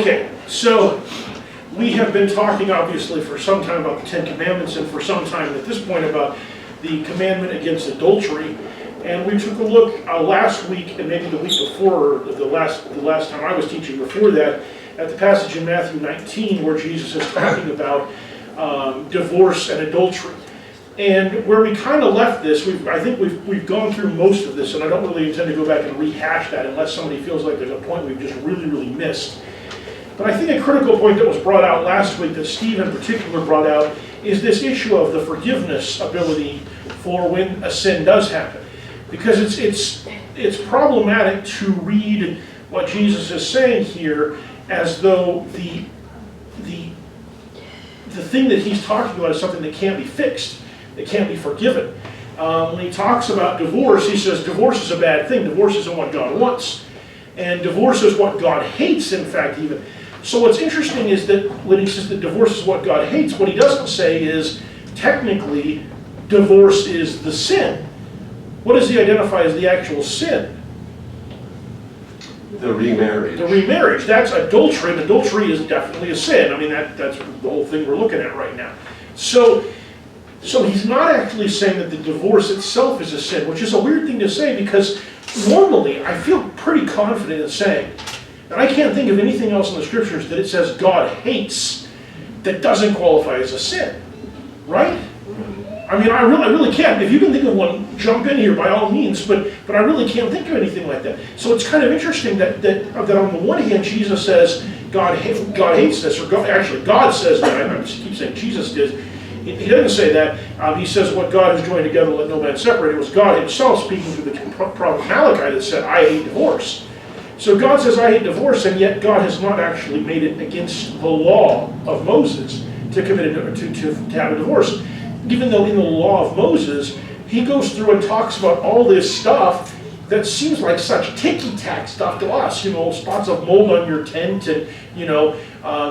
Okay, so we have been talking obviously for some time about the Ten Commandments and for some time at this point about the commandment against adultery. And we took a look last week and maybe the week before, or the last time I was teaching before that, at the passage in Matthew 19 where Jesus is talking about divorce and adultery. And where we kind of left this, I think we've gone through most of this, and I don't really intend to go back and rehash that unless somebody feels like there's a point we've just really missed. But I think a critical point that was brought out last week, that Steve in particular brought out, is this issue of the forgiveness ability for when a sin does happen. Because it's problematic to read what Jesus is saying here as though the thing that he's talking about is something that can't be fixed, that can't be forgiven. When he talks about divorce, he says divorce is a bad thing. Divorce isn't what God wants. And divorce is what God hates, in fact, even. So what's interesting is that when he says that divorce is what God hates, what he doesn't say is technically divorce is the sin. What does he identify as the actual sin? The remarriage. The remarriage. That's adultery, and adultery is definitely a sin. I mean, that's the whole thing we're looking at right now. So he's not actually saying that the divorce itself is a sin, which is a weird thing to say because normally I feel pretty confident in saying, and I can't think of anything else in the scriptures that it says God hates that doesn't qualify as a sin, right? I mean, I really can't. If you can think of one, jump in here by all means, but I really can't think of anything like that. So it's kind of interesting that on the one hand, Jesus says God hates this, or God says that. I keep saying Jesus did. He doesn't say that. He says what God has joined together, let no man separate. It was God himself speaking through the prophet Malachi that said, I hate divorce. So God says, I hate divorce, and yet God has not actually made it against the law of Moses to have a divorce. Even though in the law of Moses, he goes through and talks about all this stuff that seems like such ticky-tack stuff to us, spots of mold on your tent and,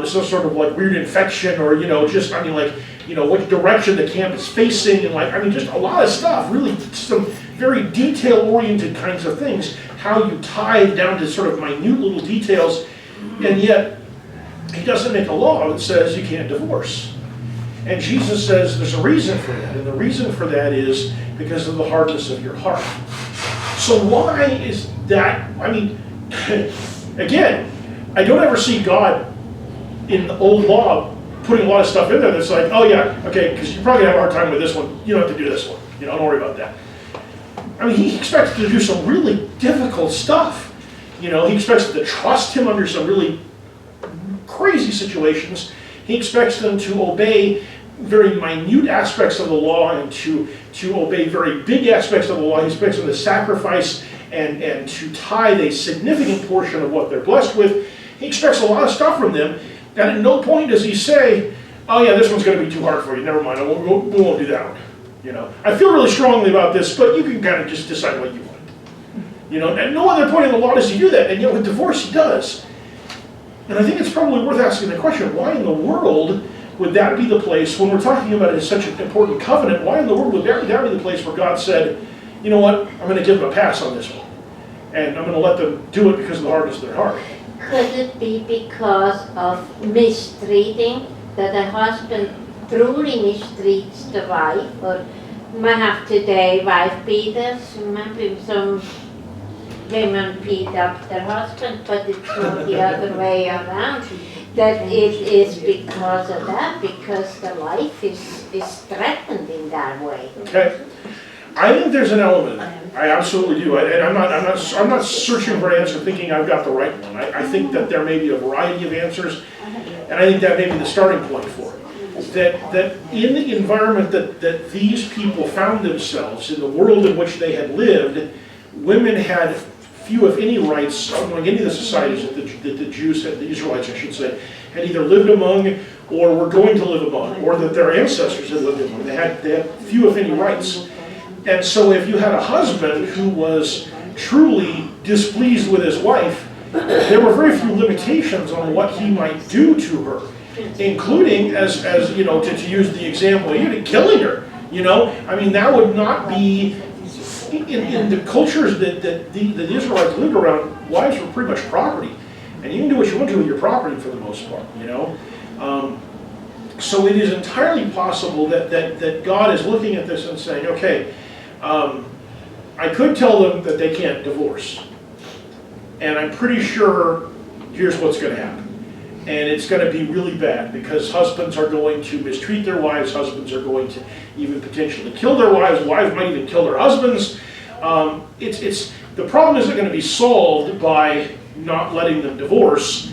some sort of like weird infection or, which direction the camp is facing and just a lot of stuff, really some very detail-oriented kinds of things, how you tie down to sort of minute little details, and yet he doesn't make a law that says you can't divorce. And Jesus says there's a reason for that, and the reason for that is because of the hardness of your heart. So why is that? I mean, again, I don't ever see God in the old law putting a lot of stuff in there that's like, oh yeah, okay, because you're probably going to have a hard time with this one. You don't have to do this one. Don't worry about that. I mean, he expects to do some really difficult stuff. He expects to trust him under some really crazy situations. He expects them to obey very minute aspects of the law and to obey very big aspects of the law. He expects them to sacrifice and to tithe a significant portion of what they're blessed with. He expects a lot of stuff from them, and at no point does he say, oh yeah, this one's going to be too hard for you, never mind, we won't do that one. I feel really strongly about this, but you can kind of just decide what you want. At no other point in the law does he do that, and yet with divorce he does. And I think it's probably worth asking the question, why in the world would that be the place, when we're talking about it as such an important covenant, why in the world would that be the place where God said, you know what, I'm going to give them a pass on this one, and I'm going to let them do it because of the hardness of their heart? Could it be because of mistreating, that the husband truly mistreats the wife, or might have today wife beaters, maybe some women beat up their husband, but it's not the other way around. That it is because of that, because the life is threatened in that way. Okay, I think there's an element. I absolutely do, and I'm not searching for an answer thinking I've got the right one. I think that there may be a variety of answers, and I think that may be the starting point for it. That in the environment that these people found themselves, in the world in which they had lived, women had few, if any, rights among any of the societies that the Jews had, the Israelites, I should say, had either lived among or were going to live among, or that their ancestors had lived among. They had few, if any, rights. And so if you had a husband who was truly displeased with his wife, there were very few limitations on what he might do to her, including, as to use the example, killing her. I mean, that would not be in the cultures that the Israelites lived around. Wives were pretty much property. And you can do what you want to with your property for the most part, you know? So it is entirely possible that God is looking at this and saying, okay, I could tell them that they can't divorce. And I'm pretty sure here's what's going to happen. And it's going to be really bad because husbands are going to mistreat their wives, husbands are going to even potentially kill their wives, wives might even kill their husbands. The problem isn't going to be solved by not letting them divorce.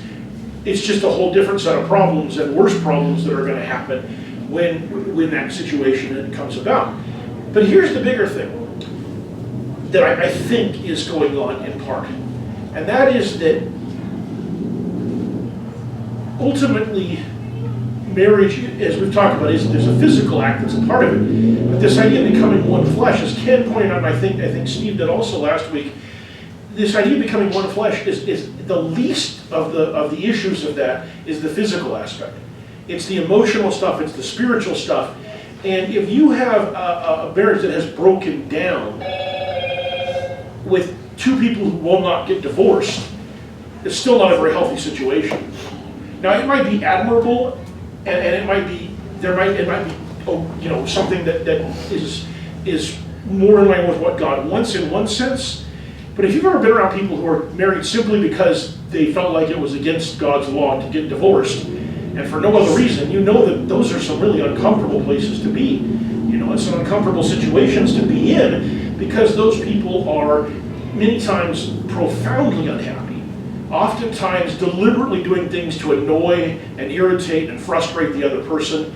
It's just a whole different set of problems and worse problems that are going to happen when that situation comes about. But here's the bigger thing that I think is going on in part. And that is that ultimately marriage, as we've talked about, there's a physical act that's a part of it. But this idea of becoming one flesh, as Ken pointed out, and I think Steve did also last week, this idea of becoming one flesh is the least of the issues of that is the physical aspect. It's the emotional stuff, it's the spiritual stuff. And if you have a marriage that has broken down with two people who will not get divorced, it's still not a very healthy situation. Now it might be admirable, and it might be something that is more in line with what God wants in one sense. But if you've ever been around people who are married simply because they felt like it was against God's law to get divorced, and for no other reason, you know that those are some really uncomfortable places to be. You know, it's some uncomfortable situations to be in because those people are many times profoundly unhappy, oftentimes deliberately doing things to annoy and irritate and frustrate the other person.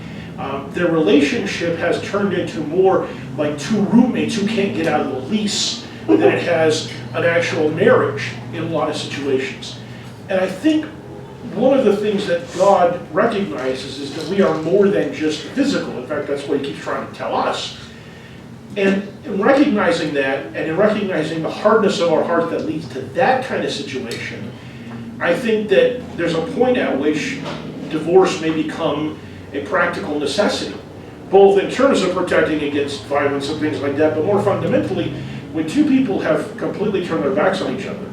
Their relationship has turned into more like two roommates who can't get out of the lease than it has an actual marriage in a lot of situations. And I think one of the things that God recognizes is that we are more than just physical. In fact, that's what he keeps trying to tell us. And in recognizing that, and in recognizing the hardness of our heart that leads to that kind of situation, I think that there's a point at which divorce may become a practical necessity, both in terms of protecting against violence and things like that, but more fundamentally, when two people have completely turned their backs on each other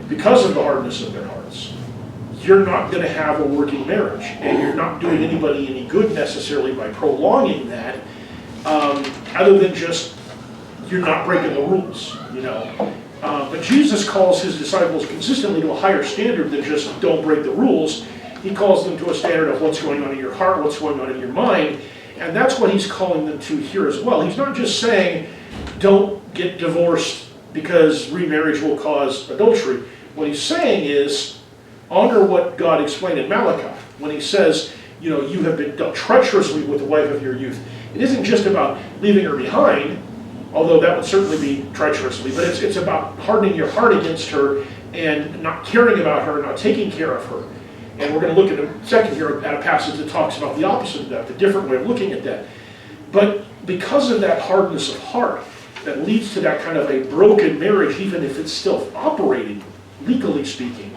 because of the hardness of their hearts, you're not going to have a working marriage, and you're not doing anybody any good necessarily by prolonging that, other than just you're not breaking the rules, you know. But Jesus calls his disciples consistently to a higher standard than just don't break the rules. He calls them to a standard of what's going on in your heart, what's going on in your mind, and that's what he's calling them to here as well. He's not just saying don't get divorced because remarriage will cause adultery. What he's saying is honor what God explained in Malachi when he says, you know, you have been dealt treacherously with the wife of your youth. It isn't just about leaving her behind, although that would certainly be treacherously, but it's about hardening your heart against her and not caring about her, not taking care of her. And we're going to look at a second here at a passage that talks about the opposite of that, the different way of looking at that. But because of that hardness of heart that leads to that kind of a broken marriage, even if it's still operating, legally speaking,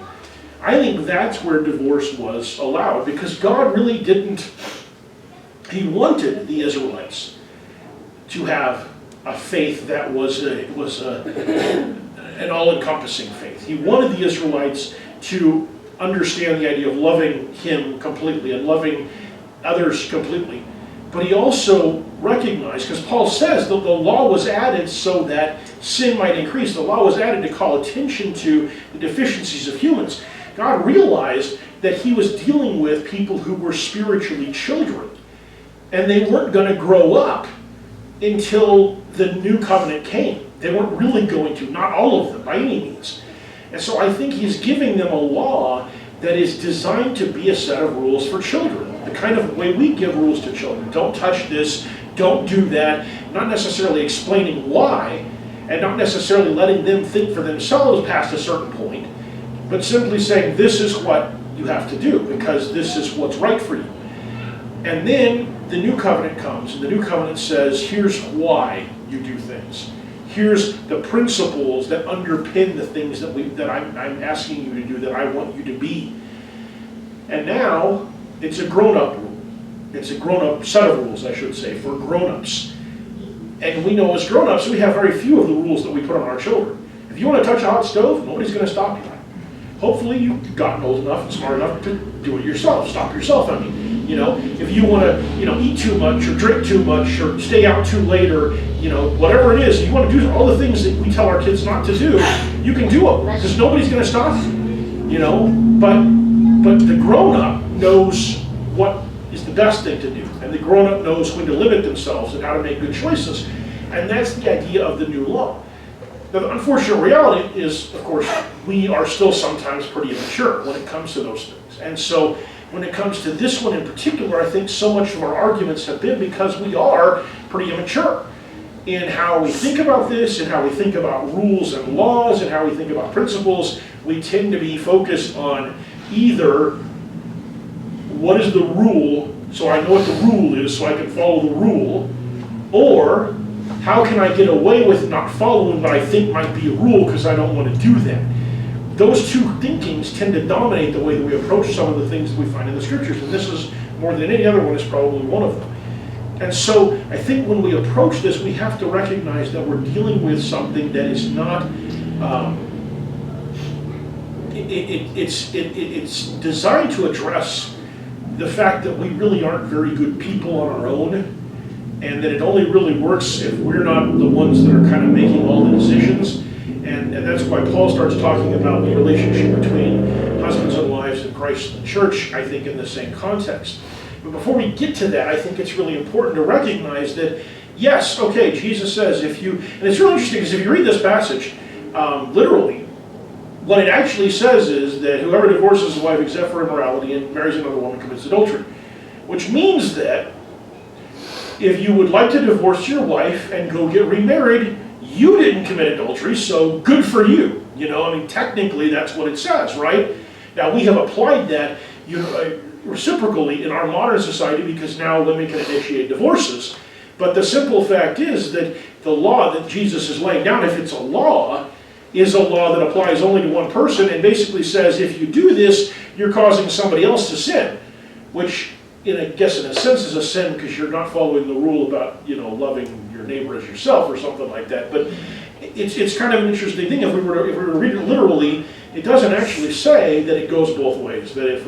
I think that's where divorce was allowed, because God really didn't, he wanted the Israelites to have a faith that was an all-encompassing faith. He wanted the Israelites to understand the idea of loving him completely and loving others completely. But he also recognized, because Paul says that the law was added so that sin might increase. The law was added to call attention to the deficiencies of humans. God realized that he was dealing with people who were spiritually children. And they weren't going to grow up until the new covenant came. They weren't really going to, not all of them by any means. And so I think he's giving them a law that is designed to be a set of rules for children. The kind of way we give rules to children. Don't touch this, don't do that. Not necessarily explaining why, and not necessarily letting them think for themselves past a certain point, but simply saying this is what you have to do because this is what's right for you. And then the new covenant comes, and the new covenant says, here's why you do things. Here's the principles that underpin the things that I'm asking you to do, that I want you to be. And now, it's a grown-up rule. It's a grown-up set of rules, I should say, for grown-ups. And we know as grown-ups, we have very few of the rules that we put on our children. If you want to touch a hot stove, nobody's going to stop you. hopefully you've gotten old enough and smart enough to do it yourself, stop yourself. I mean, if you want to, eat too much or drink too much or stay out too late or, whatever it is, you want to do all the things that we tell our kids not to do, you can do them because nobody's going to stop you, but the grown-up knows what is the best thing to do, and the grown-up knows when to limit themselves and how to make good choices, and that's the idea of the new law. Now, the unfortunate reality is, of course, we are still sometimes pretty immature when it comes to those things. And so when it comes to this one in particular, I think so much of our arguments have been because we are pretty immature in how we think about this and how we think about rules and laws and how we think about principles. We tend to be focused on either what is the rule, so I know what the rule is so I can follow the rule, or how can I get away with not following what I think might be a rule because I don't want to do that. Those two thinkings tend to dominate the way that we approach some of the things that we find in the scriptures, and this is, more than any other one, is probably one of them. And so I think when we approach this, we have to recognize that we're dealing with something that is not, it's designed to address the fact that we really aren't very good people on our own, and that it only really works if we're not the ones that are kind of making all the decisions. And that's why Paul starts talking about the relationship between husbands and wives and Christ and the church, I think, in the same context. But before we get to that, I think it's really important to recognize that, yes, okay, Jesus says if you, and it's really interesting because if you read this passage, literally, what it actually says is that whoever divorces his wife except for immorality and marries another woman commits adultery. Which means that if you would like to divorce your wife and go get remarried, you didn't commit adultery, so good for you. Technically that's what it says, right? Now we have applied that reciprocally in our modern society because now women can initiate divorces. But the simple fact is that the law that Jesus is laying down, if it's a law, is a law that applies only to one person and basically says if you do this, you're causing somebody else to sin, which in a sense is a sin because you're not following the rule about loving your neighbor as yourself or something like that. But it's kind of an interesting thing. If we were to read it literally, it doesn't actually say that it goes both ways. That if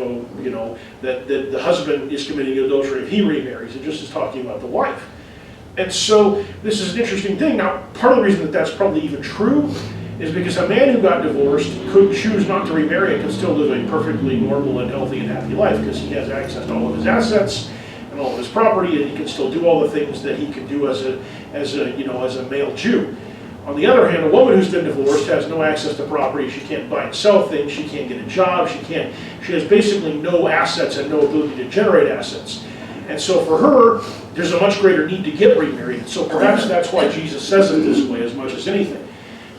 that the husband is committing adultery if he remarries, it just is talking about the wife. And so this is an interesting thing. Now, part of the reason that that's probably even true is because a man who got divorced could choose not to remarry and could still live a perfectly normal and healthy and happy life because he has access to all of his assets and all of his property, and he can still do all the things that he could do as a male Jew. On the other hand, a woman who's been divorced has no access to property. She can't buy and sell things. She can't get a job. She has basically no assets and no ability to generate assets. And so for her, there's a much greater need to get remarried. So perhaps that's why Jesus says it this way as much as anything.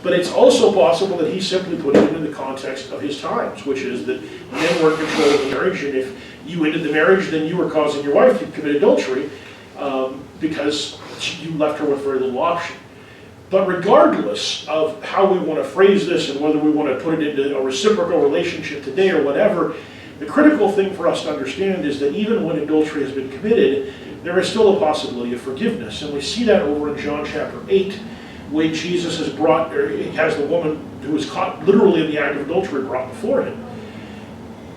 But it's also possible that he simply put it into the context of his times, which is that men were in control of the marriage, and if you ended the marriage, then you were causing your wife to commit adultery because you left her with very little option. But regardless of how we want to phrase this and whether we want to put it into a reciprocal relationship today or whatever, the critical thing for us to understand is that even when adultery has been committed, there is still a possibility of forgiveness. And we see that over in John chapter 8, where Jesus has has the woman who was caught literally in the act of adultery brought before him.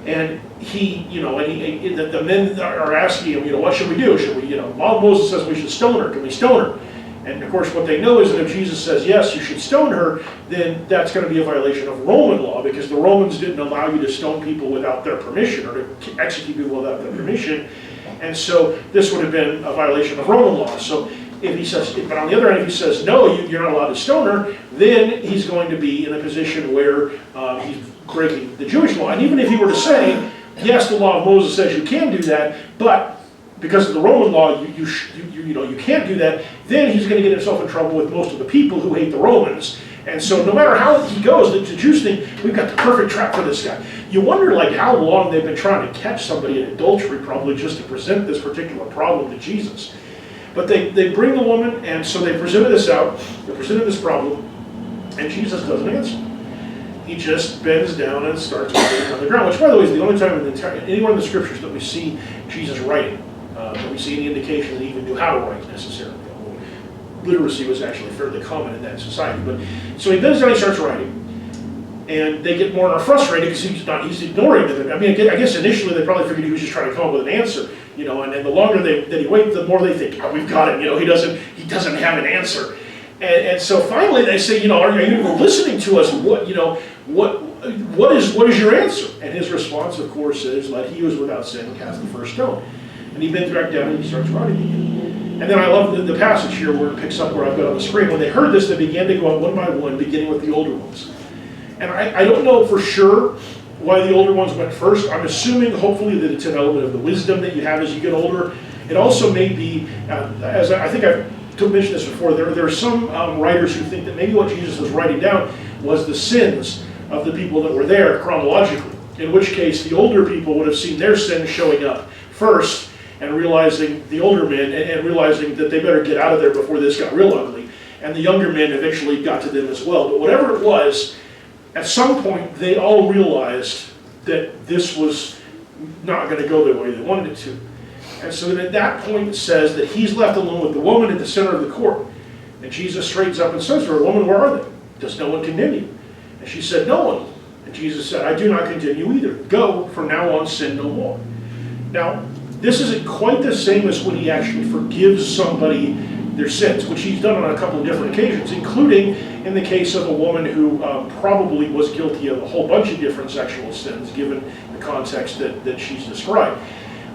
And the men are asking him, what should we do? Should we, Moses says we should stone her. Can we stone her? And of course what they know is that if Jesus says, yes, you should stone her, then that's going to be a violation of Roman law because the Romans didn't allow you to stone people without their permission or to execute people without their permission. And so this would have been a violation of Roman law. So if he says, but on the other hand, if he says, no, you're not allowed to stone her, then he's going to be in a position where he's breaking the Jewish law. And even if he were to say, yes, the law of Moses says you can do that, but because of the Roman law, you can't do that, then he's going to get himself in trouble with most of the people who hate the Romans. And so no matter how he goes, the Jews think, we've got the perfect trap for this guy. You wonder how long they've been trying to catch somebody in adultery, probably just to present this particular problem to Jesus. But they bring the woman, and so they presented this out, they presented this problem, and Jesus doesn't answer. He just bends down and starts writing on the ground, which, by the way, is the only time anywhere in the scriptures that we see Jesus writing, that we see any indication that he even knew how to write necessarily. Literacy was actually fairly common in that society. But so he bends down, he starts writing, And they get more and more frustrated because he's ignoring them. I mean, I guess initially they probably figured he was just trying to come up with an answer, and then the longer that he waits, the more they think, oh, we've got him, he doesn't have an answer. And so finally they say, are you even listening to us? What is your answer? And his response, of course, is, let he who is without sin cast the first stone. And he bends back down and he starts writing again. And then I love the passage here where it picks up where I've got on the screen. When they heard this, they began to go out one by one, beginning with the older ones. And I don't know for sure why the older ones went first. I'm assuming, hopefully, that it's an element of the wisdom that you have as you get older. It also may be, as I think I've mentioned this before, there are some writers who think that maybe what Jesus was writing down was the sins of the people that were there chronologically. In which case, the older people would have seen their sins showing up first and realizing, the older men, and realizing that they better get out of there before this got real ugly. And the younger men eventually got to them as well. But whatever it was, at some point, they all realized that this was not going to go the way they wanted it to. And so then at that point it says that he's left alone with the woman at the center of the court. And Jesus straightens up and says to her, woman, where are they? Does no one condemn you? And she said, no one. And Jesus said, I do not condemn you either. Go, from now on, sin no more. Now, this isn't quite the same as when he actually forgives somebody their sins, which he's done on a couple of different occasions, including in the case of a woman who probably was guilty of a whole bunch of different sexual sins, given the context that she's described.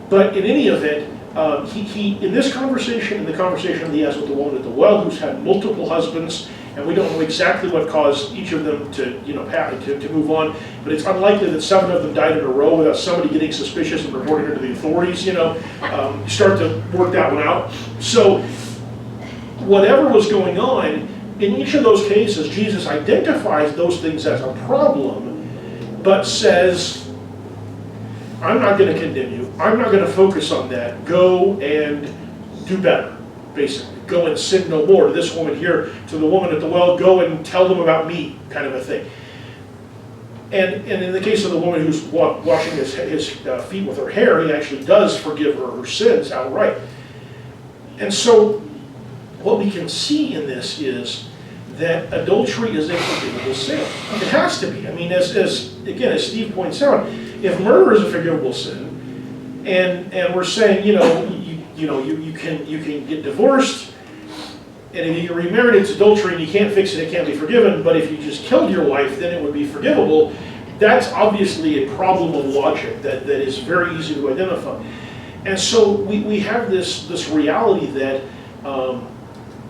But in any event, he in this conversation, in the conversation that he has with the woman at the well, who's had multiple husbands, and we don't know exactly what caused each of them to move on, but it's unlikely that 7 of them died in a row without somebody getting suspicious and reporting it to the authorities. Start to work that one out. So whatever was going on, in each of those cases, Jesus identifies those things as a problem, but says, I'm not going to condemn you. I'm not going to focus on that. Go and do better, basically. Go and sin no more. To this woman here, to the woman at the well, go and tell them about me, kind of a thing. And in the case of the woman who's washing his feet with her hair, he actually does forgive her sins outright. And so what we can see in this is that adultery is a forgivable sin. It has to be. I mean, as Steve points out, if murder is a forgivable sin, and we're saying, you can get divorced, and if you get remarried, it's adultery, and you can't fix it, it can't be forgiven. But if you just killed your wife, then it would be forgivable. That's obviously a problem of logic that is very easy to identify. And so we have this reality that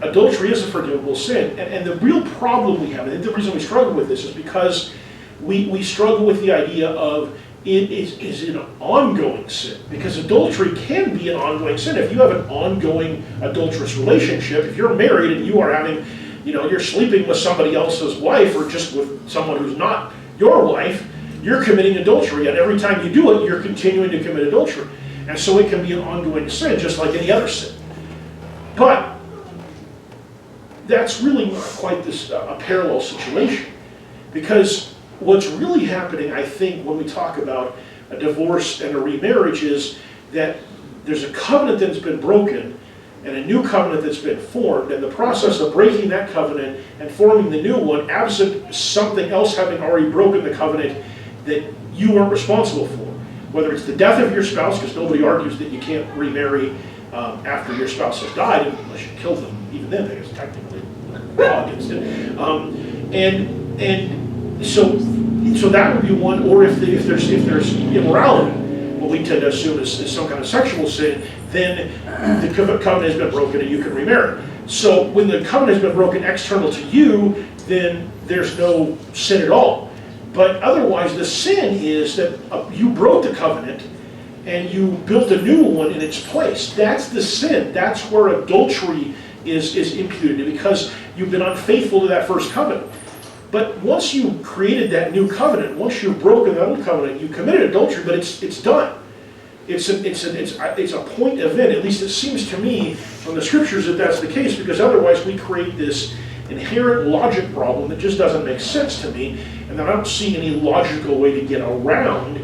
adultery is a forgivable sin. And the real problem we have, and the reason we struggle with this, is because we struggle with the idea of is it an ongoing sin? Because adultery can be an ongoing sin. If you have an ongoing adulterous relationship, if you're married and you are having, you're sleeping with somebody else's wife or just with someone who's not your wife, you're committing adultery. And every time you do it, you're continuing to commit adultery. And so it can be an ongoing sin, just like any other sin. But that's really not quite a parallel situation. Because what's really happening, I think, when we talk about a divorce and a remarriage is that there's a covenant that's been broken and a new covenant that's been formed, and the process of breaking that covenant and forming the new one, absent something else having already broken the covenant that you weren't responsible for. Whether it's the death of your spouse, because nobody argues that you can't remarry after your spouse has died, unless you kill them. Even then, I guess technically law against it. And so that would be one. Or if there's immorality, what we tend to assume is some kind of sexual sin, then the covenant has been broken and you can remarry. So when the covenant has been broken external to you, then there's no sin at all. But otherwise, the sin is that you broke the covenant and you built a new one in its place. That's the sin. That's where adultery is imputed, because you've been unfaithful to that first covenant. But once you created that new covenant, once you've broken that old covenant, you committed adultery, but it's done. It's a point event. At least it seems to me from the scriptures that that's the case, because otherwise we create this inherent logic problem that just doesn't make sense to me, and that I don't see any logical way to get around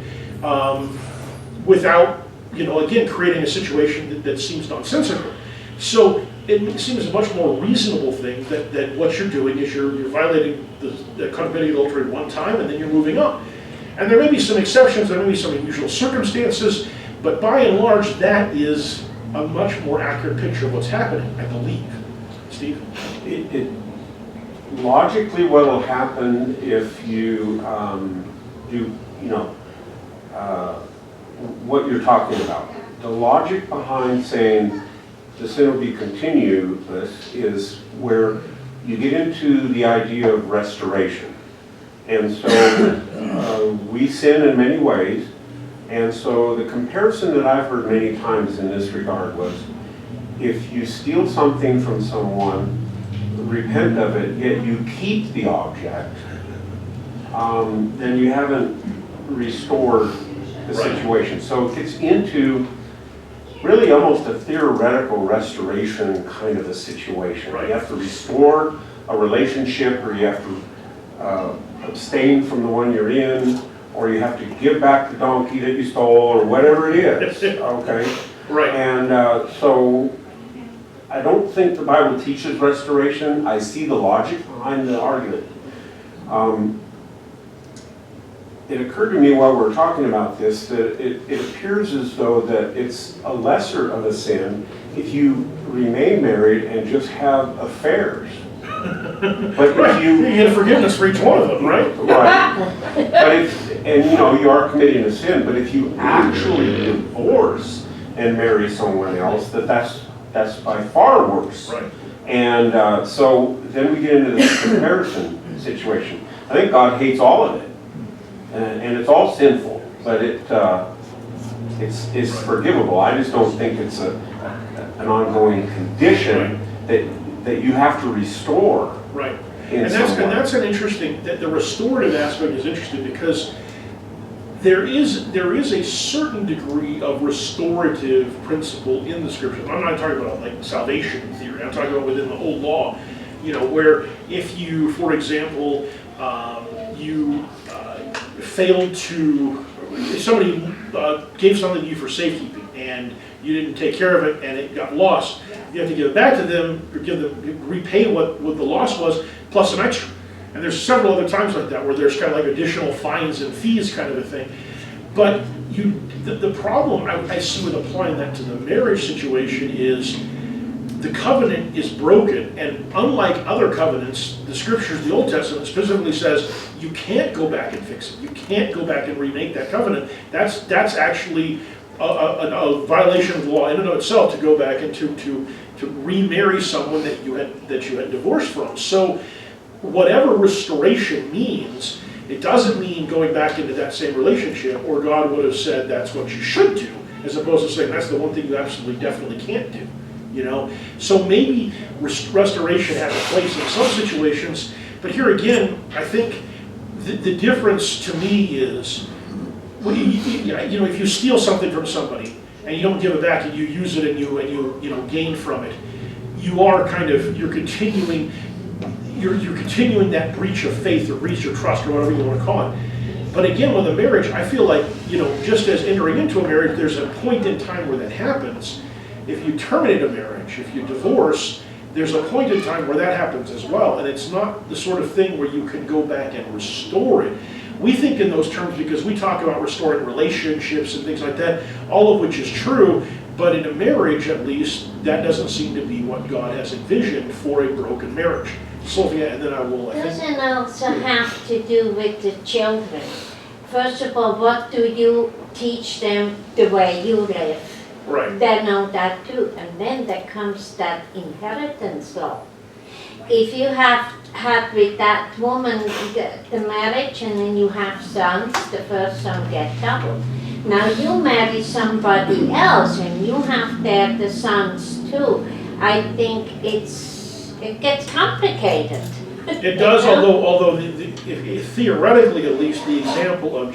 without, again, creating a situation that seems nonsensical. So it seems a much more reasonable thing that what you're doing is you're violating the committing adultery one time and then you're moving on. And there may be some exceptions, there may be some unusual circumstances, but by and large, that is a much more accurate picture of what's happening, I believe. Steve? Logically, what will happen if you do, what you're talking about. The logic behind saying the sin will be continuous is where you get into the idea of restoration. And so we sin in many ways. And so the comparison that I've heard many times in this regard was, if you steal something from someone, repent of it, yet you keep the object, then you haven't restored the situation. So it gets into really almost a theoretical restoration kind of a situation. Right. You have to restore a relationship, or you have to abstain from the one you're in, or you have to give back the donkey that you stole, or whatever it is, okay? Right. And so I don't think the Bible teaches restoration. I see the logic behind the argument. It occurred to me while we were talking about this that it appears as though that it's a lesser of a sin if you remain married and just have affairs. But Right. if you get forgiveness for each one of them, right? Right. But and you are committing a sin, but if you actually divorce and marry someone else, that's by far worse. Right. And so then we get into this comparison situation. I think God hates all of it, and it's all sinful, but it's forgivable. I just don't think it's an ongoing condition that you have to restore. Right. And that's an interesting, the restorative aspect is interesting because there is a certain degree of restorative principle in the scriptures. I'm not talking about like salvation theory, I'm talking about within the old law, where if you, for example, you failed to, if somebody gave something to you for safekeeping and you didn't take care of it and it got lost, you have to give it back to them, or repay what the loss was, plus an extra. And there's several other times like that where there's kind of like additional fines and fees kind of a thing. But the problem I see with applying that to the marriage situation is the covenant is broken, and unlike other covenants, the scriptures, the Old Testament specifically says you can't go back and fix it. You can't go back and remake that covenant. That's actually a violation of the law in and of itself to go back and to remarry someone that you had divorced from. So whatever restoration means, it doesn't mean going back into that same relationship, or God would have said that's what you should do, as opposed to saying that's the one thing you absolutely definitely can't do. So maybe restoration has a place in some situations, but here again, I think the difference to me is, if you steal something from somebody and you don't give it back and you use it and you gain from it, you're continuing that breach of faith or breach of trust or whatever you want to call it. But again, with a marriage, I feel like, just as entering into a marriage, there's a point in time where that happens. If you terminate a marriage, if you divorce, there's a point in time where that happens as well. And it's not the sort of thing where you can go back and restore it. We think in those terms because we talk about restoring relationships and things like that, all of which is true. But in a marriage, at least, that doesn't seem to be what God has envisioned for a broken marriage. Sylvia, and then I will... Doesn't also have to do with the children. First of all, what do you teach them the way you live? Right. They know that too. And then there comes that inheritance law. If you have had with that woman the marriage and then you have sons, the first son gets double. Now you marry somebody else and you have there the sons too. I think it gets complicated. It does, although theoretically at least, the example of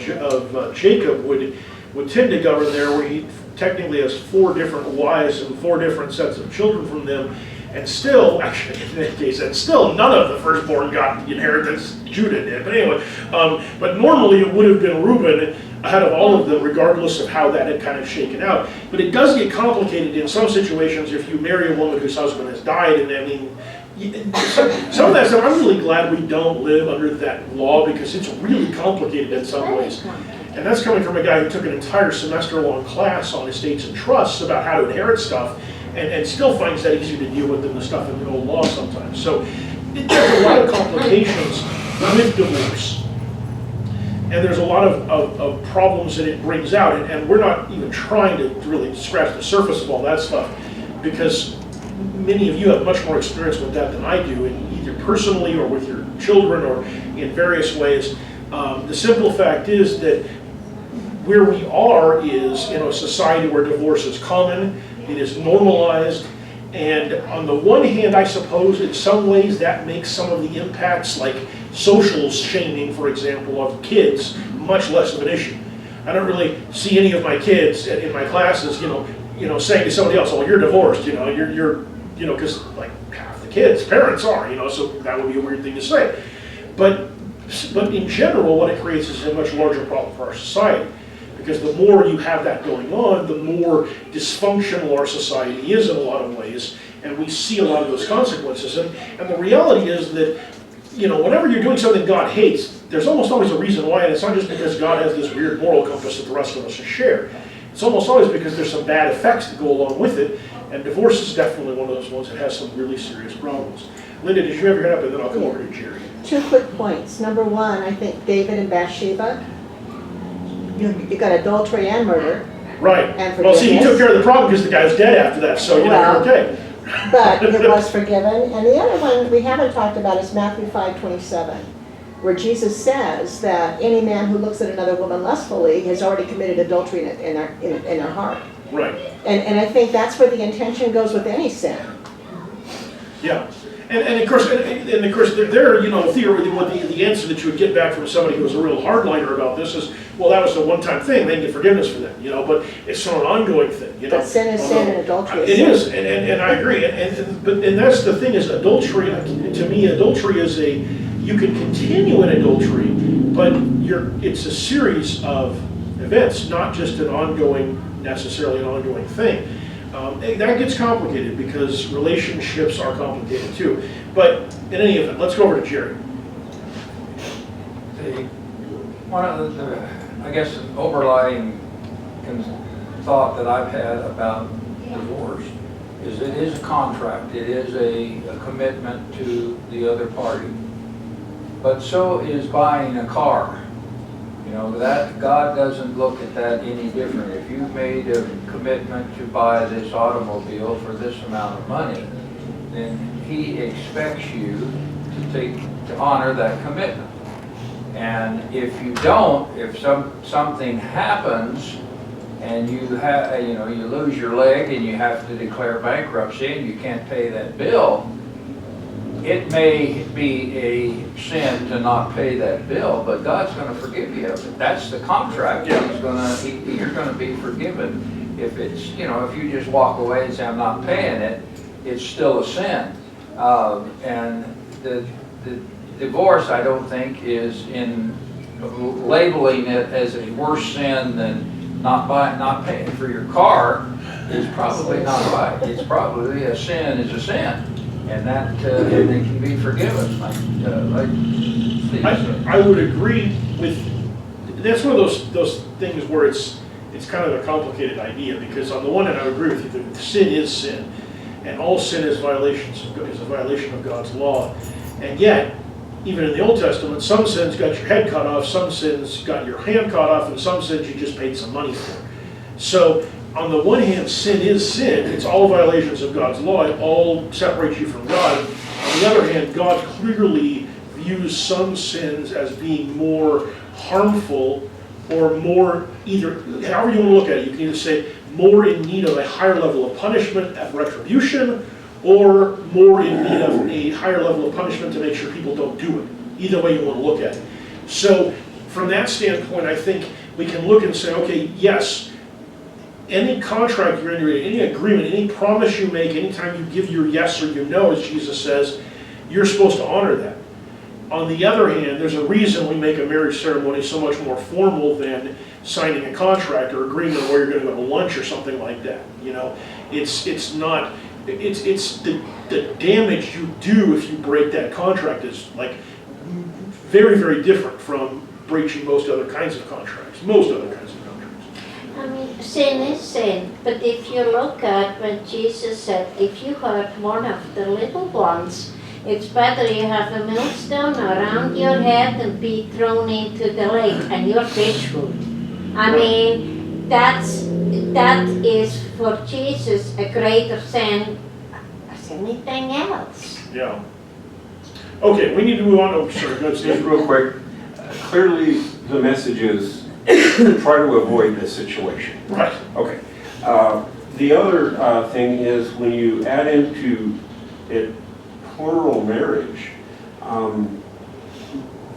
Jacob would tend to govern there, where he technically has 4 different wives and 4 different sets of children from them, and still, actually in that case, none of the firstborn got the inheritance. Judah did, but anyway. But normally it would have been Reuben, ahead of all of them, regardless of how that had kind of shaken out. But it does get complicated in some situations if you marry a woman whose husband has died, and I mean, some of that stuff, I'm really glad we don't live under that law because it's really complicated in some ways. And that's coming from a guy who took an entire semester-long class on estates and trusts about how to inherit stuff, and still finds that easier to deal with than the stuff in the old law sometimes. So there's a lot of complications with divorce. And there's a lot of problems that it brings out, and we're not even trying to really scratch the surface of all that stuff, because many of you have much more experience with that than I do, either personally or with your children or in various ways. The simple fact is that where we are is in a society where divorce is common, it is normalized, and on the one hand, I suppose in some ways that makes some of the impacts, like social shaming, for example, of kids, much less of an issue. I don't really see any of my kids in my classes, saying to somebody else, "Oh, you're divorced," you're because like half the kids' parents are, so that would be a weird thing to say. But in general, what it creates is a much larger problem for our society. Because the more you have that going on, the more dysfunctional our society is in a lot of ways, and we see a lot of those consequences. And the reality is that, whenever you're doing something God hates, there's almost always a reason why, and it's not just because God has this weird moral compass that the rest of us share. It's almost always because there's some bad effects that go along with it, and divorce is definitely one of those ones that has some really serious problems. Linda, did you have your hand up, and then I'll come over to Jerry. 2 quick points. Number one, I think David and Bathsheba, you got adultery and murder. Right. And well, see, he forgiveness. took care of the problem because the guy's dead after that, so you're okay. But it was forgiven. And the other one we haven't talked about is Matthew 5:27, where Jesus says that any man who looks at another woman lustfully has already committed adultery in their heart. Right. And I think that's where the intention goes with any sin. Yeah. And of course, there, theoretically, what the answer that you would get back from somebody who was a real hardliner about this is, well, that was a one-time thing, they can get forgiveness for that, but it's not an ongoing thing, But sin is sin and adultery is It sin. is, and I agree, and that's the thing is adultery, to me, adultery is you can continue in adultery, but it's a series of events, not just necessarily an ongoing thing. That gets complicated because relationships are complicated too. But in any event, let's go over to Jerry. One of the I guess, overlying thought that I've had about divorce is it is a contract. It is a commitment to the other party. But so is buying a car. That God doesn't look at that any different. If you've made a commitment to buy this automobile for this amount of money, then He expects you to honor that commitment. And if you don't, if something happens and you lose your leg and you have to declare bankruptcy and you can't pay that bill, it may be a sin to not pay that bill, but God's going to forgive you of it. That's the contract. Yeah. You're going to be forgiven. If it's, if you just walk away and say, I'm not paying it, it's still a sin. And the divorce, I don't think, is in labeling it as a worse sin than not paying for your car is probably not right. It's probably a sin is a sin. And that and they can be forgiven, like Steve said. I would agree with. That's one of those things where it's kind of a complicated idea because on the one hand I would agree with you that sin is sin, and all sin is a violation of God's law, and yet even in the Old Testament some sins got your head cut off, some sins got your hand cut off, and some sins you just paid some money for. So on the one hand, sin is sin. It's all violations of God's law. It all separates you from God. On the other hand, God clearly views some sins as being more harmful or more, either, however you want to look at it, you can either say more in need of a higher level of punishment of retribution, or more in need of a higher level of punishment to make sure people don't do it. Either way you want to look at it. So from that standpoint, I think we can look and say, okay, yes, any contract you're entering, any agreement, any promise you make, anytime you give your yes or your no, as Jesus says, you're supposed to honor that. On the other hand, there's a reason we make a marriage ceremony so much more formal than signing a contract or agreeing on where you're going to go to lunch or something like that. You know, it's the damage you do if you break that contract is like very, very different from breaching most other kinds of contracts. Most other kinds of contracts. I mean, sin is sin, but if you look at when Jesus said, if you hurt one of the little ones, it's better you have a millstone around your head and be thrown into the lake and you're fish food. I mean, that is for Jesus a greater sin as anything else. Yeah. Okay, we need to move on. Oh, sorry, go ahead, Just Steve. real quick, clearly the message is try to avoid this situation. Right. Okay. The other thing is when you add into it plural marriage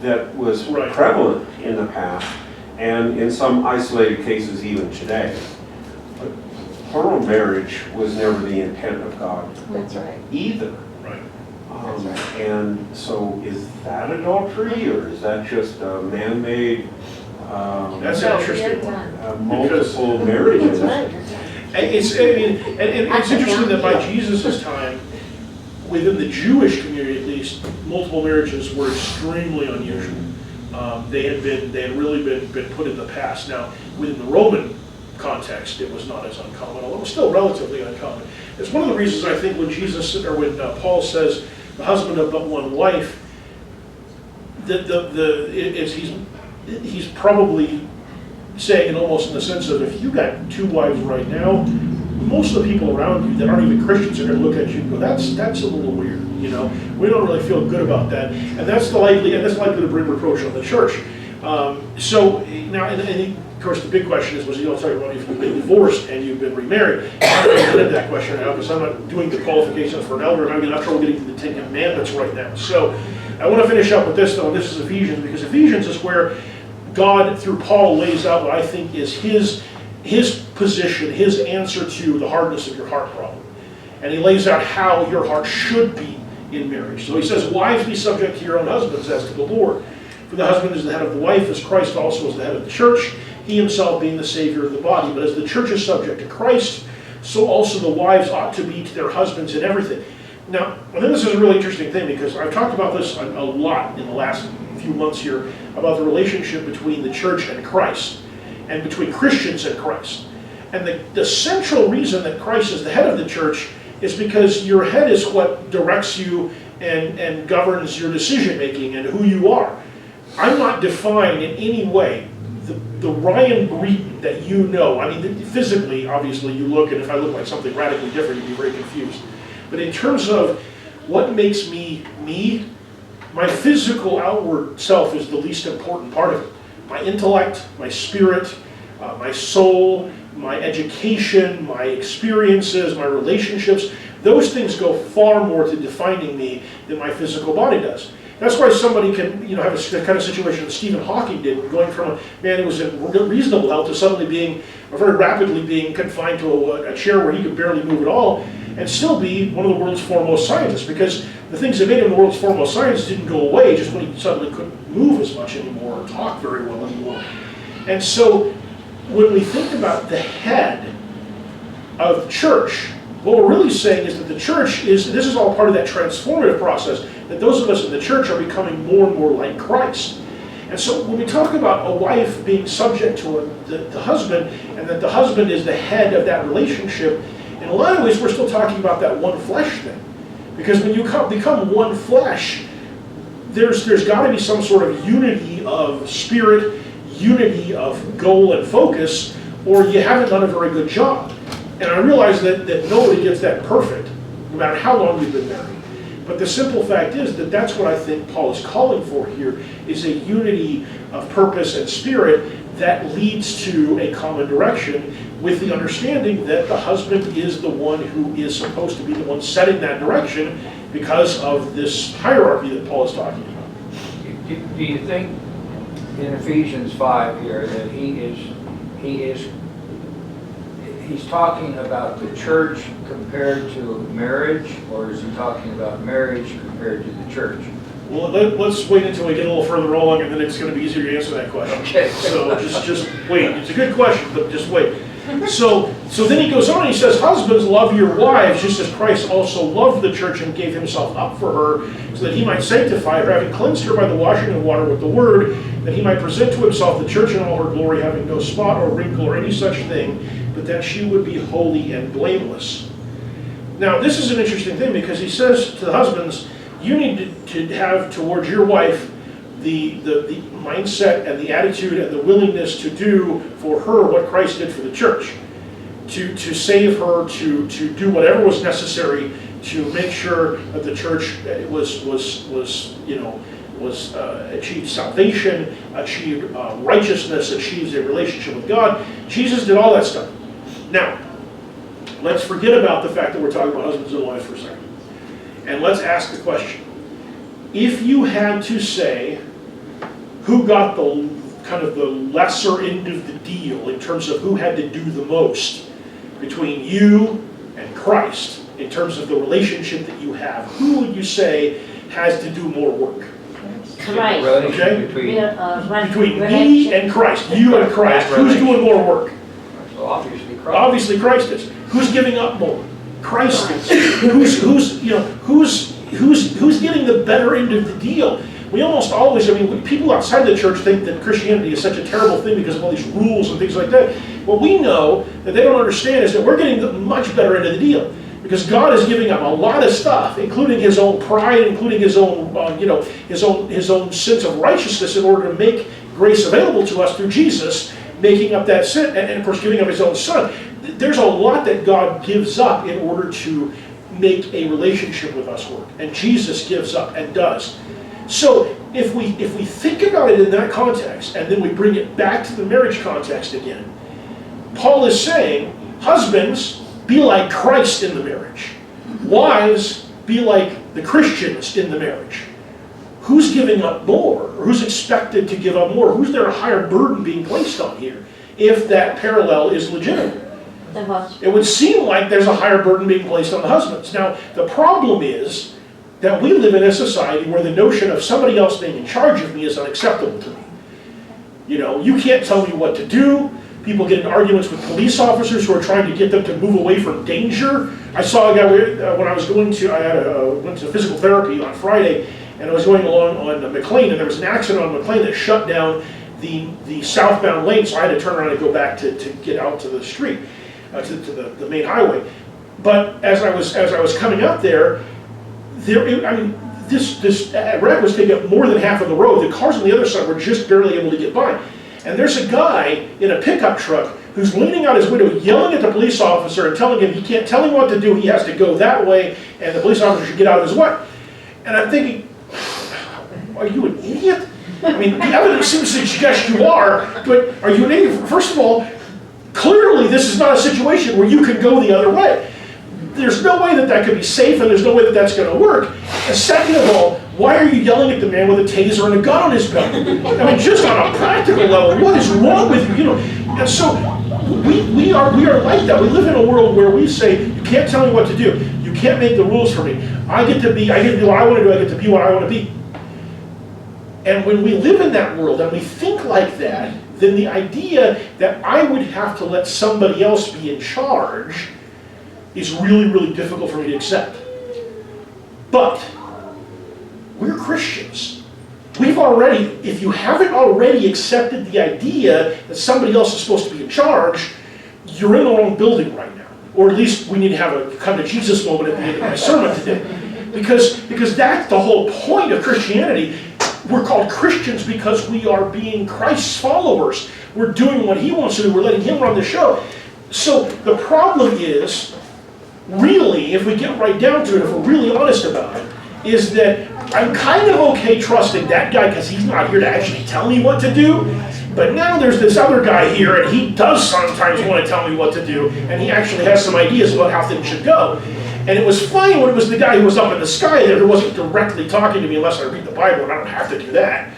that was Right. prevalent in the past and in some isolated cases even today. But plural marriage was never the intent of God That's right. either. Right. That's right. And so is that adultery or is that just a man-made That's No, interesting. you're done. multiple That's marriages? right. And it's interesting that by Jesus' time, within the Jewish community at least, multiple marriages were extremely unusual. They had really been put in the past. Now, within the Roman context, it was not as uncommon, although it was still relatively uncommon. It's one of the reasons I think when Paul says the husband of but one wife, he's probably saying it almost in the sense of if you got two wives right now, most of the people around you that aren't even Christians are going to look at you and go, that's a little weird, you know. We don't really feel good about that, and that's likely to bring reproach on the church. So now, and of course, the big question is, was talking about if you've been divorced and you've been remarried? I'm not going to that question now because I'm not doing the qualifications for an elder, and I'm going to have trouble getting to the 10 Commandments right now. So I want to finish up with this though, and this is Ephesians, because Ephesians is where God, through Paul, lays out what I think is his position, his answer to the hardness of your heart problem. And he lays out how your heart should be in marriage. So he says, wives, be subject to your own husbands as to the Lord. For the husband is the head of the wife, as Christ also is the head of the church, he himself being the Savior of the body. But as the church is subject to Christ, so also the wives ought to be to their husbands in everything. Now, I think this is a really interesting thing because I've talked about this a lot in the last few months here about the relationship between the church and Christ and between Christians and Christ. And the central reason that Christ is the head of the church is because your head is what directs you and governs your decision making and who you are. I'm not defined in any way. The Ryan Breeden that you know, I mean, physically, obviously, you look, and if I look like something radically different, you'd be very confused. But in terms of what makes me, me, my physical outward self is the least important part of it. My intellect, my spirit, my soul, my education, my experiences, my relationships, those things go far more to defining me than my physical body does. That's why somebody can, have a kind of situation that Stephen Hawking did, going from a man who was in reasonable health to suddenly being, or very rapidly being confined to a chair where he could barely move at all, and still be one of the world's foremost scientists, because the things that made him the world's foremost scientist didn't go away just when he suddenly couldn't move as much anymore or talk very well anymore. And so when we think about the head of the church, what we're really saying is that the church this is all part of that transformative process, that those of us in the church are becoming more and more like Christ. And so when we talk about a wife being subject to the husband, and that the husband is the head of that relationship, in a lot of ways we're still talking about that one flesh thing. Because when you become one flesh, there's got to be some sort of unity of spirit, unity of goal and focus, or you haven't done a very good job. And I realize that nobody gets that perfect, no matter how long you've been married. But the simple fact is that that's what I think Paul is calling for here, is a unity of purpose and spirit that leads to a common direction, with the understanding that the husband is the one who is supposed to be the one setting that direction because of this hierarchy that Paul is talking about. Do you think in Ephesians 5 here that he's talking about the church compared to marriage, or is he talking about marriage compared to the church? Well, let's wait until we get a little further along, and then it's going to be easier to answer that question. Okay. So just wait. It's a good question, but just wait. So then he goes on and he says, husbands, love your wives, just as Christ also loved the church and gave himself up for her, so that he might sanctify her, having cleansed her by the washing of water with the word, that he might present to himself the church in all her glory, having no spot or wrinkle or any such thing, but that she would be holy and blameless. Now, this is an interesting thing, because he says to the husbands, you need to have towards your wife the mindset and the attitude and the willingness to do for her what Christ did for the church, to save her, to do whatever was necessary to make sure that the church achieved salvation, achieved righteousness, achieved a relationship with God. Jesus did all that stuff. Now, let's forget about the fact that we're talking about husbands and wives for a second, and let's ask the question: if you had to say who got the kind of the lesser end of the deal in terms of who had to do the most between you and Christ, in terms of the relationship that you have, who would you say has to do more work? Christ. Okay? Between Between me and Christ, you and Christ, who's doing more work? So obviously Christ. Obviously Christ is. Who's giving up more? Christ is. Who's getting the better end of the deal? We almost always, people outside the church think that Christianity is such a terrible thing because of all these rules and things like that. What we know that they don't understand is that we're getting the much better end of the deal, because God is giving up a lot of stuff, including his own pride, including his own, his own sense of righteousness, in order to make grace available to us through Jesus, making up that sin, and of course giving up his own son. There's a lot that God gives up in order to make a relationship with us work, and Jesus gives up and does. So if we think about it in that context, and then we bring it back to the marriage context again, Paul is saying, husbands, be like Christ in the marriage. Wives, be like the Christians in the marriage. Who's giving up more? Or who's expected to give up more? Who's there a higher burden being placed on here, if that parallel is legitimate? The husband. It would seem like there's a higher burden being placed on the husbands. Now, the problem is that we live in a society where the notion of somebody else being in charge of me is unacceptable to me. You can't tell me what to do. People get in arguments with police officers who are trying to get them to move away from danger. I saw a guy when I was went to physical therapy on Friday, and I was going along on McLean, and there was an accident on McLean that shut down the southbound lane, so I had to turn around and go back to get out to the street, to the main highway. But as I was coming up there, this wreck was taking up more than half of the road. The cars on the other side were just barely able to get by. And there's a guy in a pickup truck who's leaning out his window, yelling at the police officer and telling him he can't tell him what to do, he has to go that way, and the police officer should get out of his way. And I'm thinking, are you an idiot? The evidence seems to suggest you are, but are you an idiot? First of all, clearly this is not a situation where you can go the other way. There's no way that could be safe, and there's no way that that's going to work. And second of all, why are you yelling at the man with a taser and a gun on his belt? Just on a practical level, what is wrong with you? And so we are like that. We live in a world where we say, you can't tell me what to do. You can't make the rules for me. I get to do what I want to do. I get to be what I want to be. And when we live in that world and we think like that, then the idea that I would have to let somebody else be in charge is really, really difficult for me to accept. But we're Christians. We've already, if you haven't already accepted the idea that somebody else is supposed to be in charge, you're in the wrong building right now. Or at least we need to have a come to Jesus moment at the end of my sermon today. Because that's the whole point of Christianity. We're called Christians because we are being Christ's followers. We're doing what he wants to do. We're letting him run the show. So the problem is, really, if we get right down to it, if we're really honest about it, is that I'm kind of okay trusting that guy because he's not here to actually tell me what to do. But now there's this other guy here, and he does sometimes want to tell me what to do, and he actually has some ideas about how things should go. And it was fine when it was the guy who was up in the sky there who wasn't directly talking to me unless I read the Bible, and I don't have to do that.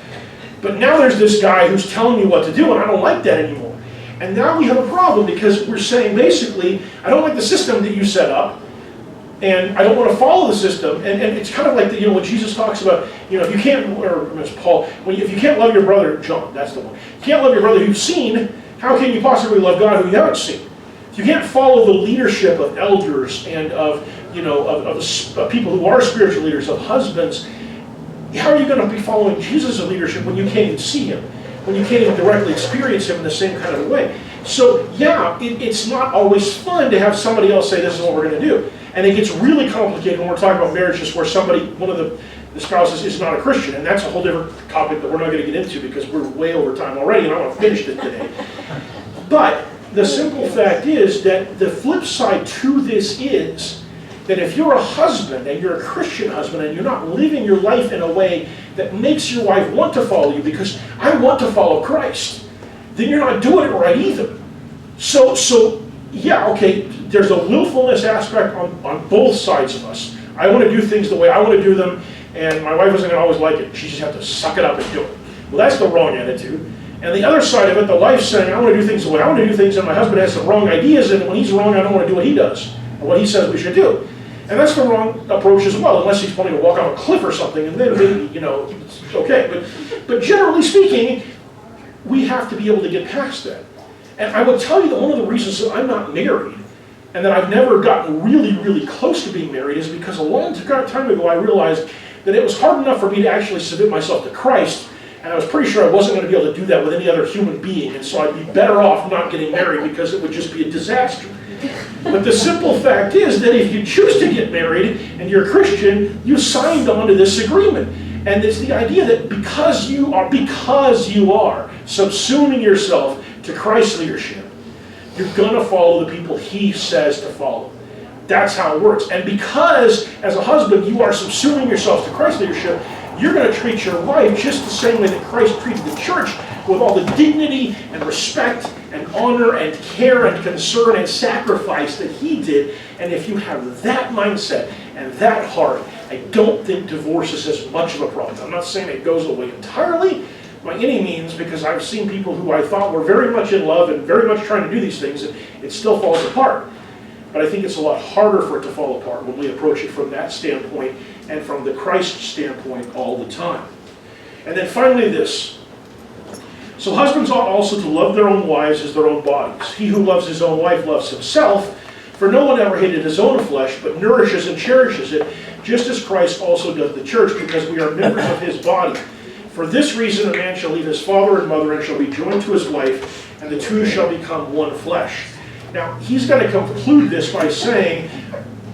But now there's this guy who's telling me what to do, and I don't like that anymore. And now we have a problem because we're saying basically, I don't like the system that you set up, And I don't want to follow the system. And it's kind of like, when Jesus talks about, if you can't, or Ms. Paul, if you can't love your brother, John, that's the one. If you can't love your brother you've seen, how can you possibly love God who you haven't seen? If you can't follow the leadership of elders and of people who are spiritual leaders, of husbands, how are you going to be following Jesus' leadership when you can't even see him? When you can't even directly experience him in the same kind of way? So yeah, it's not always fun to have somebody else say, this is what we're going to do. And it gets really complicated when we're talking about marriages where one of the spouses is not a Christian. And that's a whole different topic that we're not going to get into because we're way over time already and I want to finish it today. But the simple fact is that the flip side to this is that if you're a husband and you're a Christian husband and you're not living your life in a way that makes your wife want to follow you because I want to follow Christ, then you're not doing it right either. So yeah, okay, there's a willfulness aspect on both sides of us. I want to do things the way I want to do them, and my wife isn't going to always like it. She just has to suck it up and do it. Well, that's the wrong attitude. And the other side of it, the wife saying, I want to do things the way I want to do things, and my husband has some wrong ideas, and when he's wrong, I don't want to do what he does, or what he says we should do. And that's the wrong approach as well, unless he's planning to walk off a cliff or something, and then maybe, it's okay. But generally speaking, we have to be able to get past that. And I will tell you that one of the reasons that I'm not married, and that I've never gotten really, really close to being married, is because a long time ago I realized that it was hard enough for me to actually submit myself to Christ, and I was pretty sure I wasn't going to be able to do that with any other human being, and so I'd be better off not getting married because it would just be a disaster. But the simple fact is that if you choose to get married and you're a Christian, you signed on to this agreement. And it's the idea that because you are subsuming yourself to Christ's leadership, you're going to follow the people he says to follow. That's how it works. And because, as a husband, you are subsuming yourself to Christ's leadership, you're going to treat your wife just the same way that Christ treated the church, with all the dignity and respect and honor and care and concern and sacrifice that he did. And if you have that mindset and that heart, I don't think divorce is as much of a problem. I'm not saying it goes away entirely by any means, because I've seen people who I thought were very much in love and very much trying to do these things, and it still falls apart. But I think it's a lot harder for it to fall apart when we approach it from that standpoint and from the Christ standpoint all the time. And then finally this. So husbands ought also to love their own wives as their own bodies. He who loves his own wife loves himself, for no one ever hated his own flesh, but nourishes and cherishes it, just as Christ also does the church, because we are members of his body. For this reason a man shall leave his father and mother and shall be joined to his wife, and the two shall become one flesh. Now, he's going to conclude this by saying,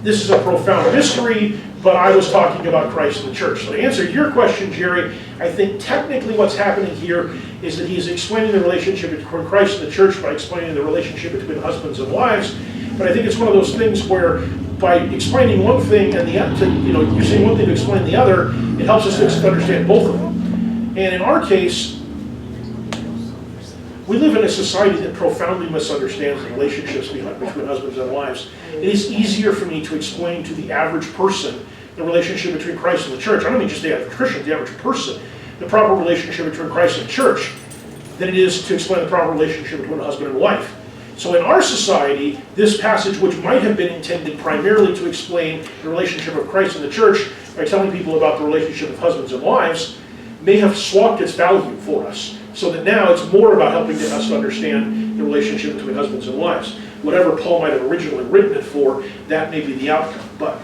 this is a profound mystery, but I was talking about Christ and the church. So to answer your question, Jerry, I think technically what's happening here is that he's explaining the relationship between Christ and the church by explaining the relationship between husbands and wives. But I think it's one of those things where by explaining one thing and using one thing to explain the other, it helps us to understand both of them. And in our case, we live in a society that profoundly misunderstands the relationships between husbands and wives. It is easier for me to explain to the average person the relationship between Christ and the church. I don't mean just the average Christian, the average person, the proper relationship between Christ and the church, than it is to explain the proper relationship between a husband and wife. So in our society, this passage, which might have been intended primarily to explain the relationship of Christ and the church by telling people about the relationship of husbands and wives, may have swapped its value for us, so that now it's more about helping us to understand the relationship between husbands and wives. Whatever Paul might have originally written it for, that may be the outcome. But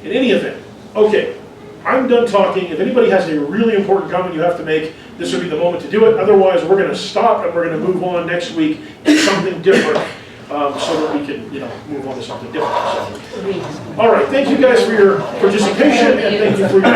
in any event, okay, I'm done talking. If anybody has a really important comment you have to make, this would be the moment to do it. Otherwise, we're going to stop and we're going to move on next week to something different, so that we can, move on to something different. So, all right, thank you guys for your participation, and thank you for your